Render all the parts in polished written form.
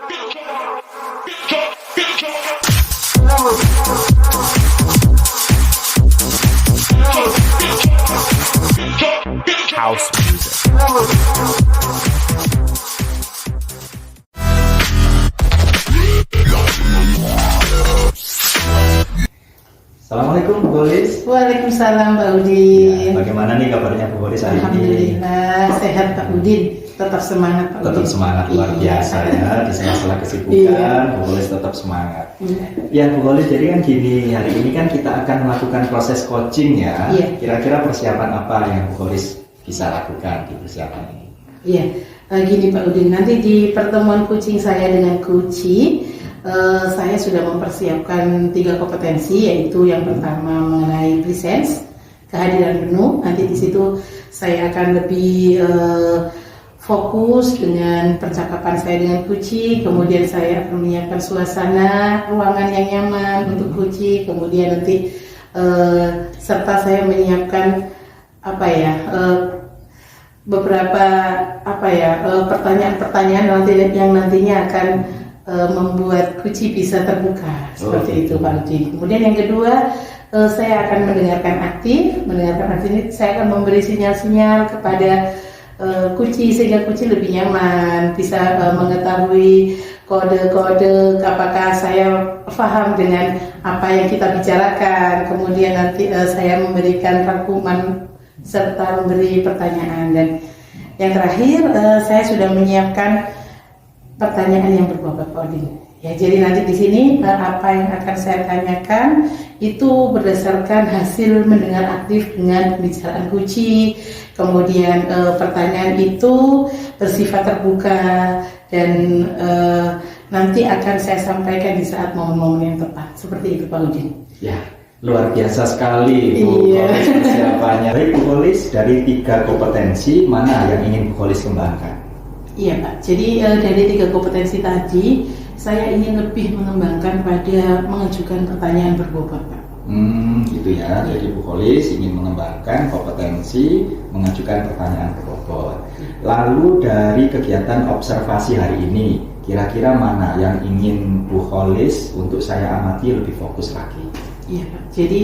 House music. Assalamualaikum Bu Holis. Waalaikumsalam Pak Udin. Bagaimana nih kabarnya Bu Holis hari ini? Alhamdulillah sehat Pak Udin. Tetap semangat Pak Udin. Tetap semangat luar biasa ya di sela-sela kesibukan. Bu Holis tetap semangat. Ya Bu Holis, jadi kan gini, hari ini kan kita akan melakukan proses coaching ya. Iya. Kira-kira persiapan apa yang Bu Holis bisa lakukan di persiapan ini? Iya, gini Pak Udin. Nanti di pertemuan coaching saya dengan Kuci, saya sudah mempersiapkan 3 kompetensi, yaitu yang pertama mengenai presence, kehadiran penuh. Nanti di situ saya akan lebih fokus dengan percakapan saya dengan Kuci. Kemudian saya akan menyiapkan suasana ruangan yang nyaman untuk Kuci. Kemudian nanti serta saya menyiapkan beberapa pertanyaan-pertanyaan yang nantinya akan membuat Kuci bisa terbuka seperti itu Pak Udin. Kemudian yang kedua, saya akan mendengarkan aktif ini saya akan memberi sinyal-sinyal kepada Kuci sehingga Kuci lebih nyaman, bisa mengetahui kode-kode apakah saya paham dengan apa yang kita bicarakan. Kemudian nanti saya memberikan rangkuman serta memberi pertanyaan, dan yang terakhir saya sudah menyiapkan pertanyaan yang berbobot Pak Udin. Ya, jadi nanti di sini apa yang akan saya tanyakan itu berdasarkan hasil mendengar aktif dengan pembicaraan Kuci. Kemudian pertanyaan itu bersifat terbuka dan nanti akan saya sampaikan di saat momen-momen yang tepat. Seperti itu Pak Udin. Ya, luar biasa sekali Bu Holis persiapannya. Baik Bu Holis, dari 3 kompetensi mana yang ingin Bu Holis kembangkan? Iya Pak, jadi dari 3 kompetensi tadi saya ingin lebih mengembangkan pada mengajukan pertanyaan berbobot Pak. Gitu ya. Jadi Bu Holis ingin mengembangkan kompetensi mengajukan pertanyaan berbobot. Lalu dari kegiatan observasi hari ini, kira-kira mana yang ingin Bu Holis untuk saya amati lebih fokus lagi? Iya Pak, jadi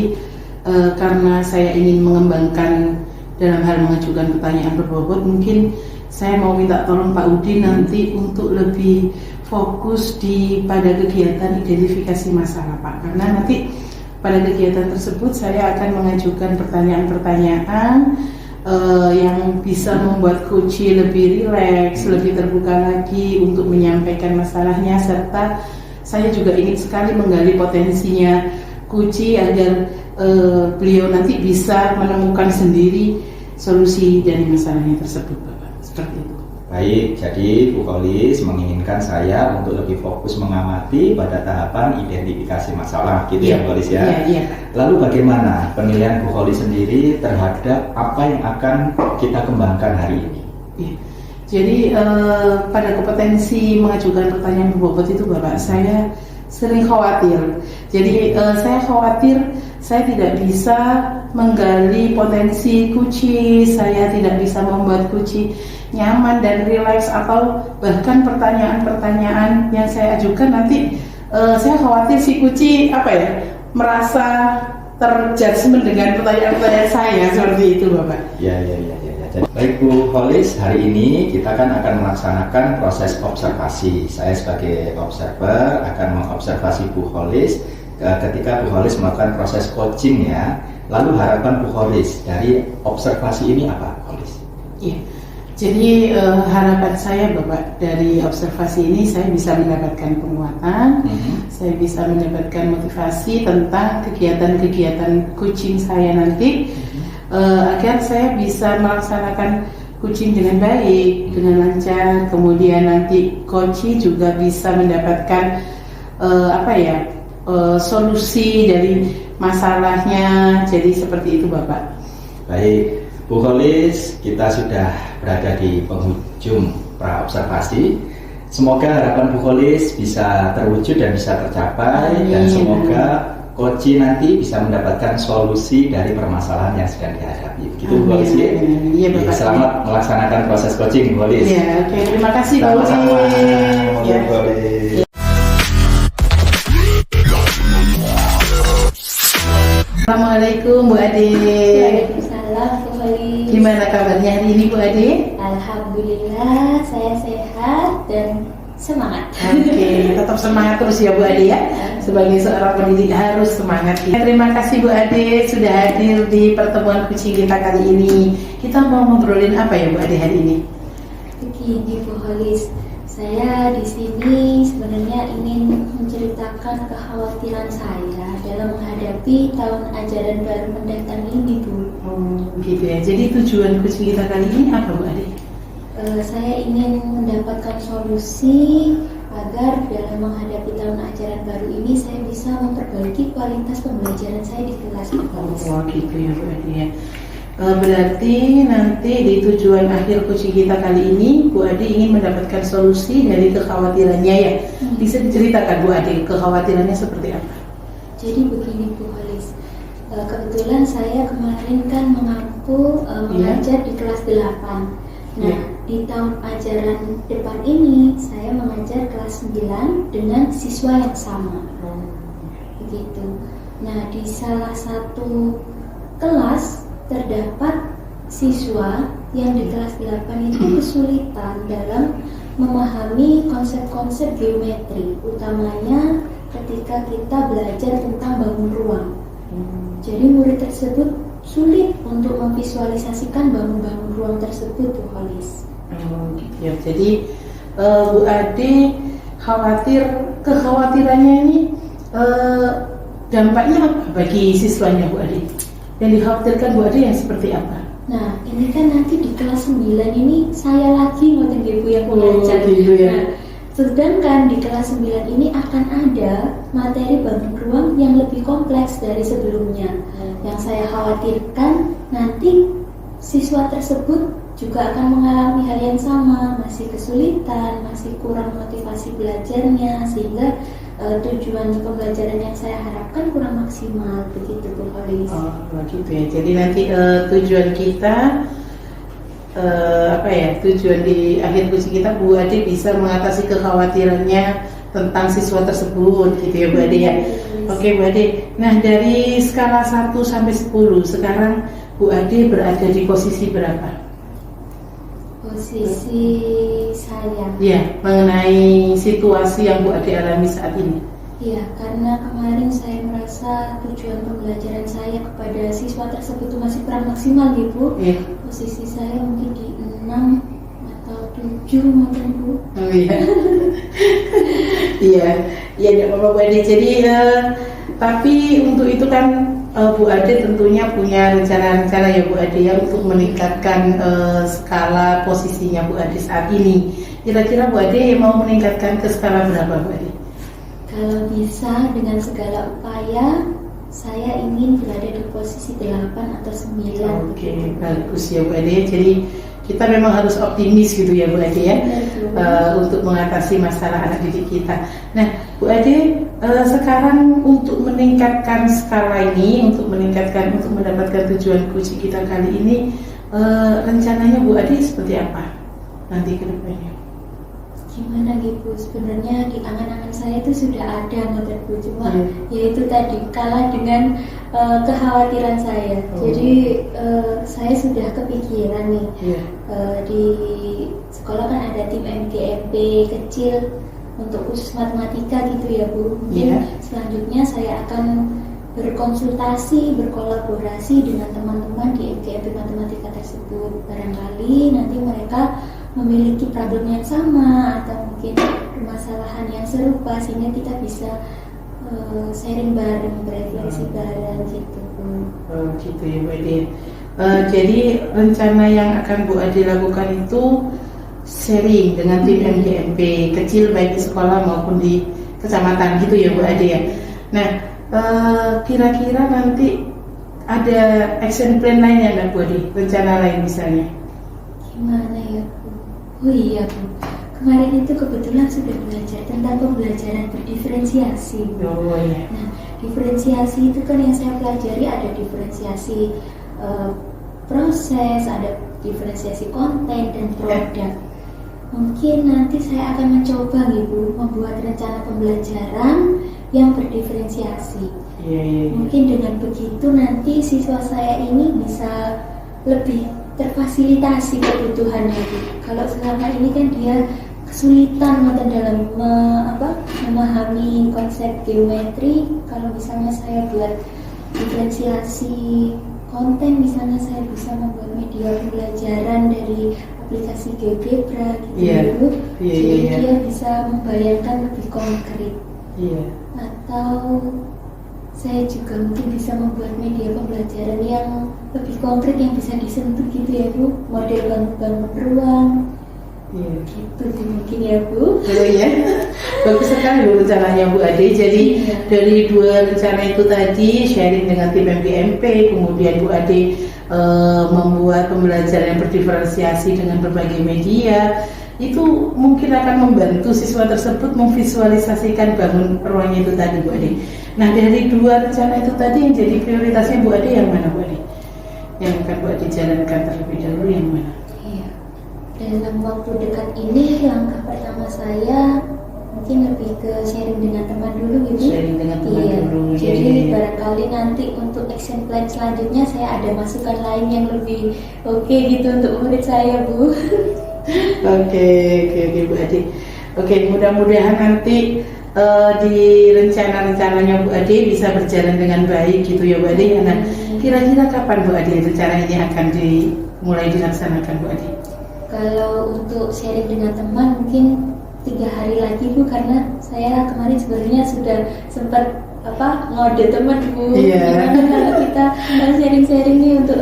karena saya ingin mengembangkan dalam hal mengajukan pertanyaan berbobot, mungkin saya mau minta tolong Pak Udin nanti untuk lebih fokus pada kegiatan identifikasi masalah Pak, karena nanti pada kegiatan tersebut saya akan mengajukan pertanyaan-pertanyaan yang bisa membuat Kuci lebih rileks, lebih terbuka lagi untuk menyampaikan masalahnya, serta saya juga ingin sekali menggali potensinya Kuci agar beliau nanti bisa menemukan sendiri solusi dari masalahnya tersebut Bapak. Seperti itu. Baik, jadi Bu Holis menginginkan saya untuk lebih fokus mengamati pada tahapan identifikasi masalah, gitu ya Bu Holis ya. Iya. Lalu bagaimana penilaian Bu Holis sendiri terhadap apa yang akan kita kembangkan hari ini? Iya. Jadi pada kompetensi mengajukan pertanyaan berbobot itu Bapak, saya sering khawatir. Jadi saya khawatir saya tidak bisa menggali potensi Kuci, saya tidak bisa membuat Kuci nyaman dan rileks, atau bahkan pertanyaan-pertanyaan yang saya ajukan nanti saya khawatir si Kuci merasa terjudgment dengan pertanyaan-pertanyaan saya, seperti itu Bapak. Ya. Baik Bu Holis, hari ini kita akan melaksanakan proses observasi. Saya sebagai observer akan mengobservasi Bu Holis ketika Bu Holis melakukan proses coaching ya. Lalu harapan Bu Holis dari observasi ini apa Bu Holis? Iya. Jadi harapan saya Bapak dari observasi ini saya bisa mendapatkan penguatan, saya bisa mendapatkan motivasi tentang kegiatan-kegiatan coaching saya nanti, agar saya bisa melaksanakan coaching dengan baik, dengan lancar. Kemudian nanti coaching juga bisa mendapatkan solusi dari masalahnya. Jadi seperti itu Bapak. Baik Bu Holis, kita sudah berada di penghujung pra-observasi. Semoga harapan Bu Holis bisa terwujud dan bisa tercapai. Amin. Dan semoga Koci nanti bisa mendapatkan solusi dari permasalahan yang sedang dihadapi. Begitu Bu Holis ya? Iya, selamat melaksanakan proses coaching Bu Holis. Iya, oke. Terima kasih Bu Holis. Bu Holis. Assalamualaikum Bu Ade. Waalaikumsalam Bu Khalis. Gimana kabarnya hari ini Bu Ade? Alhamdulillah saya sehat dan semangat. Oke, tetap semangat terus ya Bu Ade ya. Sebagai seorang pendidik harus semangat. Terima kasih Bu Ade sudah hadir di pertemuan kucing kita kali ini. Kita mau ngobrolin apa ya Bu Ade hari ini? Begini Bu Khalis, saya di sini sebenarnya ingin menceritakan kekhawatiran saya dalam menghadapi tahun ajaran baru mendatang ini Bu. Gitu ya. Jadi tujuan kucing kita kali ini apa Bu Ade? Saya ingin mendapatkan solusi agar dalam menghadapi tahun ajaran baru ini saya bisa memperbaiki kualitas pembelajaran saya di kelas Bu Khalis. Oh gitu ya Bu Ade ya. Berarti nanti di tujuan akhir kucing kita kali ini Bu Ade ingin mendapatkan solusi dari kekhawatirannya ya. Bisa diceritakan Bu Ade kekhawatirannya seperti apa? Jadi begini Bu Khalis, kebetulan saya kemarin kan mengaku mengajar di kelas 8. Nah, di tahun ajaran depan ini saya mengajar kelas 9 dengan siswa yang sama. Begitu. Nah, di salah satu kelas terdapat siswa yang di kelas 8 itu kesulitan dalam memahami konsep-konsep geometri, utamanya ketika kita belajar tentang bangun ruang. Jadi murid tersebut sulit untuk memvisualisasikan bangun-bangun ruang tersebut Bu Khalis. Gitu ya. Jadi Bu Ade khawatir, kekhawatirannya ini dampaknya apa bagi siswanya Bu Ade? Yang dikhawatirkan Bu Ade yang seperti apa? Nah, ini kan nanti di kelas 9 ini saya lagi ngoten nggih Bu yang mengajar. Gitu ya. Nah, sedangkan di kelas 9 ini akan ada materi bangun ruang yang lebih kompleks dari sebelumnya. Yang saya khawatirkan nanti siswa tersebut juga akan mengalami hal yang sama, masih kesulitan, masih kurang motivasi belajarnya, sehingga tujuan pembelajaran yang saya harapkan kurang maksimal, begitu Bu Khalis. Oh gitu ya. Jadi nanti tujuan kita tujuan di akhir kucing kita Bu Ade bisa mengatasi kekhawatirannya tentang siswa tersebut gitu ya Bu Ade ya. Oke Bu Ade. Nah, dari skala 1 sampai 10 sekarang Bu Ade berada di posisi berapa? Posisi saya. Ya, mengenai situasi yang Bu Ade alami saat ini. Iya, karena kemarin saya merasa tujuan pembelajaran saya kepada siswa tersebut itu masih kurang maksimal gitu. Iya. Posisi saya mungkin di 6 atau 7 mungkin Bu. Oh iya. Iya, tidak apa-apa Bu Ade. Jadi tapi untuk itu kan Bu Ade tentunya punya rencana-rencana ya Bu Ade ya untuk meningkatkan skala posisinya Bu Ade saat ini. Kira-kira Bu Ade mau meningkatkan ke skala berapa Bu Ade? Kalau bisa dengan segala upaya saya ingin berada di posisi 8 atau 9. Oke, bagus ya Bu Ade. Jadi kita memang harus optimis gitu ya Bu Ade ya, untuk mengatasi masalah anak didik kita. Nah Bu Ade, sekarang untuk meningkatkan skala ini, untuk mendapatkan tujuan kucing kita kali ini, rencananya Bu Ade seperti apa nanti ke depannya? Gimana gitu, sebenarnya di angan-angan saya itu sudah ada ngoten Bu, cuma yaitu tadi kalah dengan kekhawatiran saya. Jadi saya sudah kepikiran nih, di sekolah kan ada tim MGMP kecil untuk khusus matematika gitu ya Bu. Mungkin selanjutnya saya akan berkonsultasi, berkolaborasi dengan teman-teman di MGMP matematika tersebut. Barangkali nanti mereka memiliki problem yang sama atau mungkin permasalahan yang serupa, sehingga kita bisa sharing bareng, berefleksi bareng gitu. Gitu ya Bu Ade. Jadi rencana yang akan Bu Ade lakukan itu sharing dengan tim MGMP kecil baik di sekolah maupun di kecamatan gitu ya Bu Ade ya. Nah, kira-kira nanti ada action plan lainnya nggak Bu Ade? Rencana lain misalnya? Gimana ya Bu? Oh iya Bu, kemarin itu kebetulan sudah belajar tentang pembelajaran berdiferensiasi. Oh iya. Nah, diferensiasi itu kan yang saya pelajari ada diferensiasi proses, ada diferensiasi konten dan produk. Mungkin nanti saya akan mencoba nih Bu, membuat rencana pembelajaran yang berdiferensiasi. Iya. Mungkin dengan begitu nanti siswa saya ini bisa lebih terfasilitasi kebutuhannya. Kalau selama ini kan dia kesulitan dalam memahami konsep geometri. Kalau misalnya saya buat diferensiasi konten, misalnya saya bisa membuat media pembelajaran dari aplikasi GeoGebra gitu. Jadi dia bisa membayangkan lebih konkret. Atau saya juga mungkin bisa membuat media pembelajaran yang lebih konkret yang bisa disentuh gitu ya Bu, model bangun ruang. Gitu sih mungkin ya Bu. Ya. Bagus sekali Bu rencananya Bu Ade. Jadi dari 2 rencana itu tadi, sharing dengan tim MGMP, kemudian Bu Ade membuat pembelajaran yang berdiferensiasi dengan berbagai media, itu mungkin akan membantu siswa tersebut memvisualisasikan bangun ruangnya itu tadi Bu Ade. Nah dari 2 rencana itu tadi yang jadi prioritasnya Bu Ade yang mana Bu Ade? Yang akan Bu Ade jalankan terlebih dahulu yang mana? Dalam waktu dekat ini langkah pertama saya mungkin lebih ke sharing dengan teman dulu gitu. Sharing dengan teman dulu. Jadi barangkali nanti untuk action plan selanjutnya saya ada masukan lain yang lebih oke gitu untuk murid saya Bu. Oke Bu Ade. Oke, mudah-mudahan nanti di rencana-rencananya Bu Ade bisa berjalan dengan baik gitu ya Bu Ade. Nah, kira-kira kapan Bu Ade rencana ini akan dimulai dilaksanakan Bu Ade? Kalau untuk sharing dengan teman mungkin 3 hari lagi Bu, karena saya kemarin sebenarnya sudah sempat ngode teman Bu. Kalau kita sharing-sharing nih untuk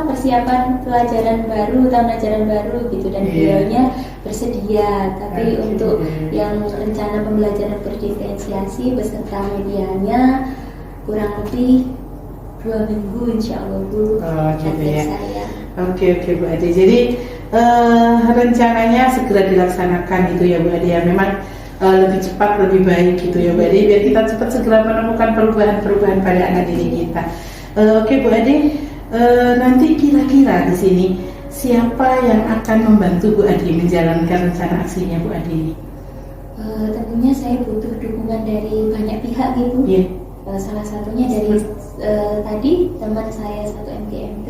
persiapan pelajaran baru, tahun ajaran baru gitu, dan beliaunya bersedia. Tapi untuk yang rencana pembelajaran berdiferensiasi beserta medianya kurang lebih 2 minggu insya Allah Bu. Gitu ya. Saya. Oke Bu Ade. Jadi rencananya segera dilaksanakan gitu ya Bu Ade ya. Memang lebih cepat lebih baik gitu ya Bu Ade, biar kita cepat segera menemukan perubahan-perubahan pada anak didik kita. Oke Bu Ade, nanti kira-kira di sini siapa yang akan membantu Bu Ade menjalankan rencana aksinya Bu Ade ini? Tentunya saya butuh dukungan dari banyak pihak gitu. Salah satunya dari tadi teman saya satu MGMP,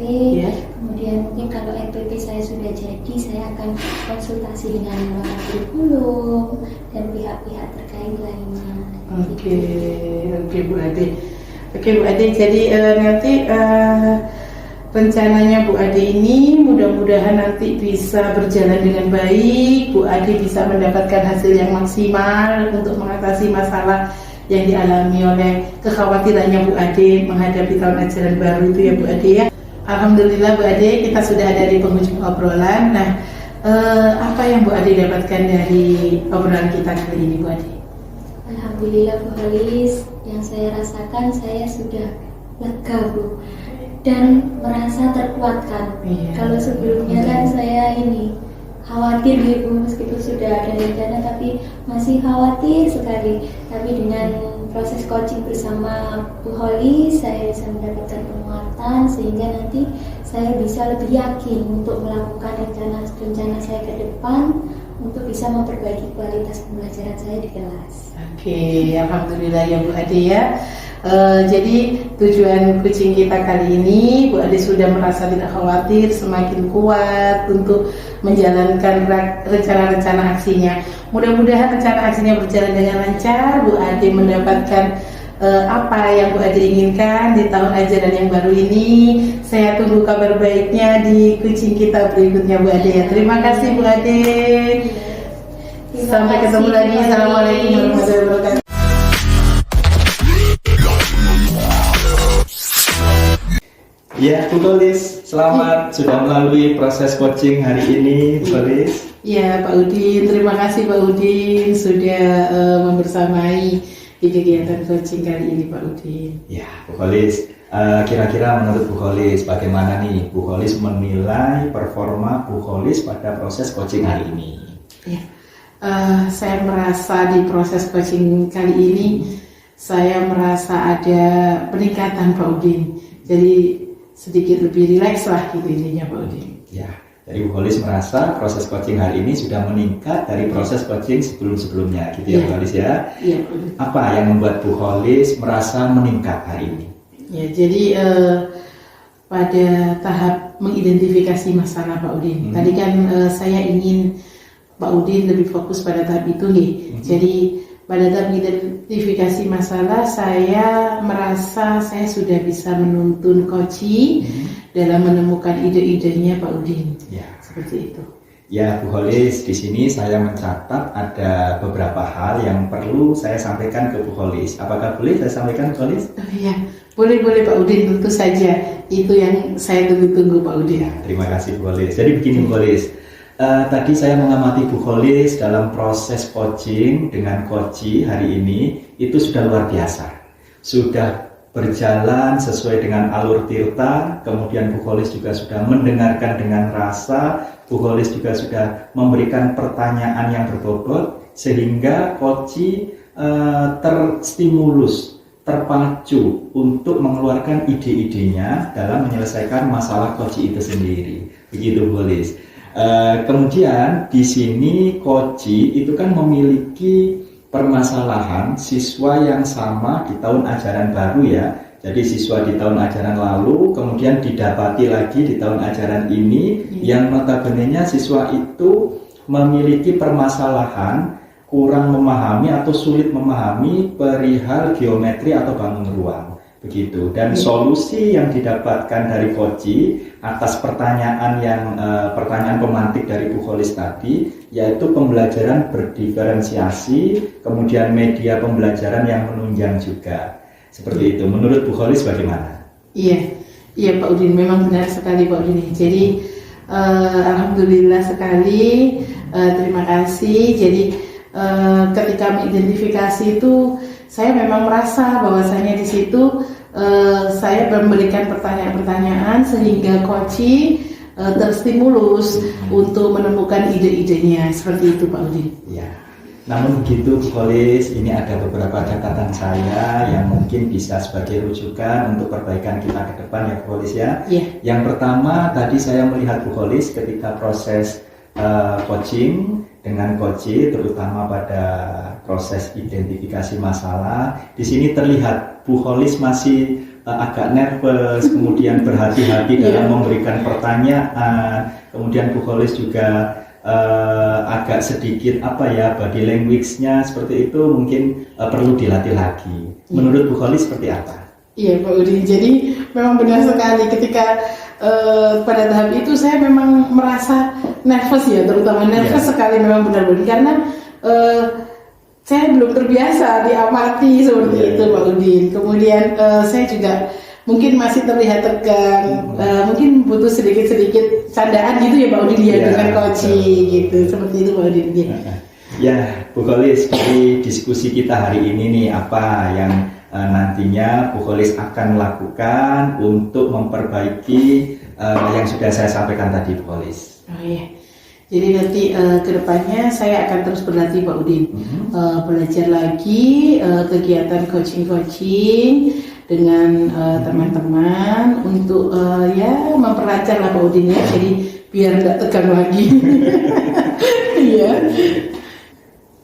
kemudian mungkin kalau RPP saya sudah jadi, saya akan konsultasi dengan kurikulum dan pihak-pihak terkait lainnya. Oke Bu Ade. Oke Bu Ade, jadi nanti rencananya Bu Ade ini mudah-mudahan nanti bisa berjalan dengan baik. Bu Ade bisa mendapatkan hasil yang maksimal untuk mengatasi masalah yang dialami oleh kekhawatirannya Bu Ade menghadapi tahun ajaran baru itu ya Bu Ade ya. Alhamdulillah Bu Ade, kita sudah ada di penghujung obrolan. Nah, apa yang Bu Ade dapatkan dari obrolan kita kali ini Bu Ade? Alhamdulillah Bu Halis, yang saya rasakan saya sudah lega Bu, dan merasa terkuatkan. Kalau sebelumnya kan saya ini khawatir gitu, meskipun sudah ada rencana tapi masih khawatir sekali. Tapi dengan proses coaching bersama Bu Holi, saya bisa mendapatkan penguatan sehingga nanti saya bisa lebih yakin untuk melakukan rencana saya ke depan untuk bisa memperbaiki kualitas pembelajaran saya di kelas. Alhamdulillah ya Bu Ade ya. Jadi tujuan coaching kita kali ini, Bu Ade sudah merasa tidak khawatir, semakin kuat untuk menjalankan rencana-rencana aksinya. Mudah-mudahan rencana aksinya berjalan dengan lancar. Bu Ade mendapatkan apa yang Bu Ade inginkan di tahun ajaran yang baru ini. Saya tunggu kabar baiknya di coaching kita berikutnya Bu Ade ya. Terima kasih Bu Ade. Sampai ketemu lagi. Assalamualaikum warahmatullahi wabarakatuh. Ya, Bu Kolis, selamat sudah melalui proses coaching hari ini, Bu Kolis. Ya, Pak Udin, terima kasih Pak Udin sudah membersamai di kegiatan coaching kali ini, Pak Udin. Ya, Bu Kolis, kira-kira menurut Bu Kolis bagaimana nih Bu Kolis menilai performa Bu Kolis pada proses coaching hari ini? Ya, saya merasa di proses coaching kali ini saya merasa ada peningkatan Pak Udin. Jadi sedikit lebih rileks lah gitu intinya Pak Udin. Ya, Jadi Bu Holis merasa proses coaching hari ini sudah meningkat dari proses coaching sebelum-sebelumnya, gitu ya Bu Holis ya. Iya. Apa yang membuat Bu Holis merasa meningkat hari ini? Ya, jadi pada tahap mengidentifikasi masalah Pak Udin. Tadi kan saya ingin Pak Udin lebih fokus pada tahap itu nih. Jadi pada tahap identifikasi masalah, saya merasa saya sudah bisa menuntun coaching dalam menemukan ide-idenya Pak Udin. Ya. Seperti itu. Ya Bu Holis, di sini saya mencatat ada beberapa hal yang perlu saya sampaikan ke Bu Holis. Apakah boleh saya sampaikan Bu Holis? Iya, boleh Pak Udin, tentu saja. Itu yang saya tunggu-tunggu Pak Udin. Ya, terima kasih Bu Holis. Jadi begini Bu Holis, tadi saya mengamati Bu Holis dalam proses coaching dengan coach hari ini itu sudah luar biasa. Sudah berjalan sesuai dengan alur tirta, kemudian Bu Holis juga sudah mendengarkan dengan rasa, Bu Holis juga sudah memberikan pertanyaan yang berbobot, sehingga coach terstimulus, terpacu untuk mengeluarkan ide-idenya dalam menyelesaikan masalah coach itu sendiri. Begitu Bu Holis. Kemudian di sini coach itu kan memiliki permasalahan siswa yang sama di tahun ajaran baru ya. Jadi siswa di tahun ajaran lalu kemudian didapati lagi di tahun ajaran ini yang notabene-nya siswa itu memiliki permasalahan kurang memahami atau sulit memahami perihal geometri atau bangun ruang. Begitu. Dan solusi yang didapatkan dari coach atas pertanyaan pertanyaan pemantik dari Bu Holis tadi, yaitu pembelajaran berdiferensiasi, kemudian media pembelajaran yang menunjang juga. Seperti itu. Menurut Bu Holis bagaimana? Iya Pak Udin, memang benar sekali Pak Udin. Jadi alhamdulillah sekali, terima kasih. Jadi ketika mengidentifikasi itu, saya memang merasa bahwasanya di situ saya memberikan pertanyaan-pertanyaan sehingga coach terstimulus untuk menemukan ide-idenya. Seperti itu Pak Udin. Ya. Namun begitu Bu Holis, ini ada beberapa catatan saya yang mungkin bisa sebagai rujukan untuk perbaikan kita ke depan ya Bu Holis ya. Yang pertama tadi saya melihat Bu Holis ketika proses coaching dengan coach, terutama pada proses identifikasi masalah, di sini terlihat Bu Holis masih agak nervous, kemudian berhati-hati dalam memberikan pertanyaan, kemudian Bu Holis juga agak sedikit body language-nya seperti itu mungkin perlu dilatih lagi. Menurut Bu Holis seperti apa? Iya Pak Udin, jadi memang benar sekali ketika pada tahap itu saya memang merasa nervous ya, terutama nervous sekali memang benar-benar karena saya belum terbiasa diamati seperti itu Pak Udin. Kemudian saya juga mungkin masih terlihat tegang, mungkin butuh sedikit-sedikit candaan gitu ya Pak Udin dengan coach gitu, seperti itu Pak Udin. Ya Bu Holis, dari diskusi kita hari ini nih apa yang nantinya Bu Holis akan melakukan untuk memperbaiki yang sudah saya sampaikan tadi Bu Holis? Oh iya. Jadi nanti kedepannya saya akan terus berlatih Pak Udin, belajar lagi kegiatan coaching dengan teman-teman untuk memperlancar lah Pak Udin ya, jadi biar nggak tegang lagi. Iya.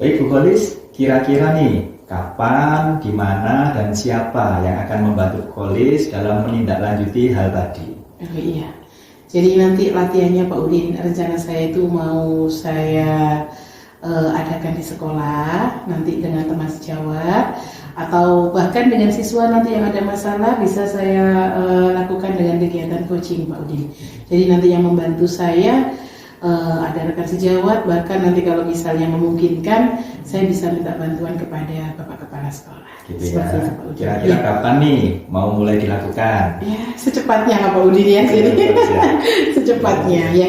Baik Bu Holis, kira-kira nih kapan, di mana, dan siapa yang akan membantu Bu Holis dalam menindaklanjuti hal tadi? Oh iya. Jadi nanti latihannya Pak Udin, rencana saya itu mau saya adakan di sekolah nanti dengan teman sejawat, atau bahkan dengan siswa nanti yang ada masalah bisa saya lakukan dengan kegiatan coaching Pak Udin. Jadi nanti yang membantu saya ada rekan sejawat, bahkan nanti kalau misalnya memungkinkan saya bisa minta bantuan kepada Bapak Kepala Sekolah. Gitu ya. Kira-kira kapan nih mau mulai dilakukan? Ya, secepatnya Pak Udin ya. Jadi secepatnya ya.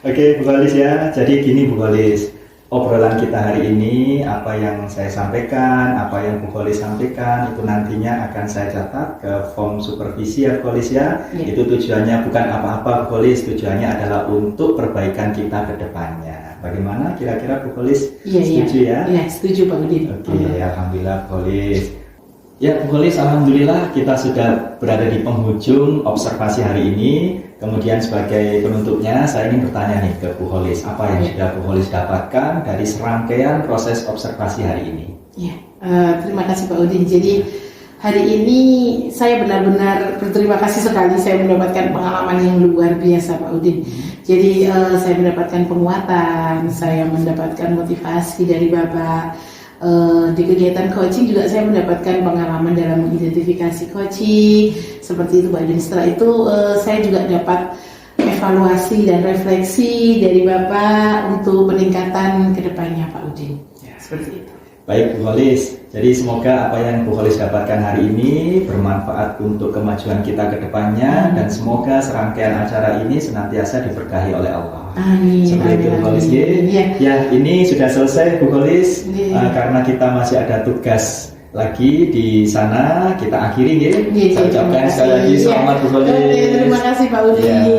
Oke Bu Holis ya. Jadi gini Bu Holis, obrolan kita hari ini, apa yang saya sampaikan, apa yang Bu Holis sampaikan itu nantinya akan saya catat ke form supervisi ya Bu Holis ya. Itu tujuannya bukan apa-apa Bu Holis, tujuannya adalah untuk perbaikan kita ke depannya. Bagaimana kira-kira Bu Holis setuju ya? Iya, setuju Pak Udin. Oke, alhamdulillah Bu Holis. Ya, Bu Kholis, alhamdulillah kita sudah berada di penghujung observasi hari ini. Kemudian sebagai penutupnya, saya ingin bertanya nih ke Bu Kholis, apa yang sudah Bu Kholis dapatkan dari serangkaian proses observasi hari ini? Ya, terima kasih Pak Udin. Jadi hari ini saya benar-benar berterima kasih sekali. Saya mendapatkan pengalaman yang luar biasa Pak Udin. Jadi saya mendapatkan penguatan, saya mendapatkan motivasi dari Bapak. Di kegiatan coaching juga saya mendapatkan pengalaman dalam mengidentifikasi coaching seperti itu Pak Udin. Setelah itu saya juga dapat evaluasi dan refleksi dari Bapak untuk peningkatan kedepannya Pak Udin. Ya, seperti itu. Baik Bu Kholis, jadi semoga apa yang Bu Kholis dapatkan hari ini bermanfaat untuk kemajuan kita ke depannya dan semoga serangkaian acara ini senantiasa diberkahi oleh Allah. Amin. Seperti itu Bu Kholis. Ya, ini sudah selesai Bu Kholis, karena kita masih ada tugas lagi di sana, kita akhiri ya. Saya ucapkan sekali lagi selamat Bu Kholis. Terima kasih Pak Udin.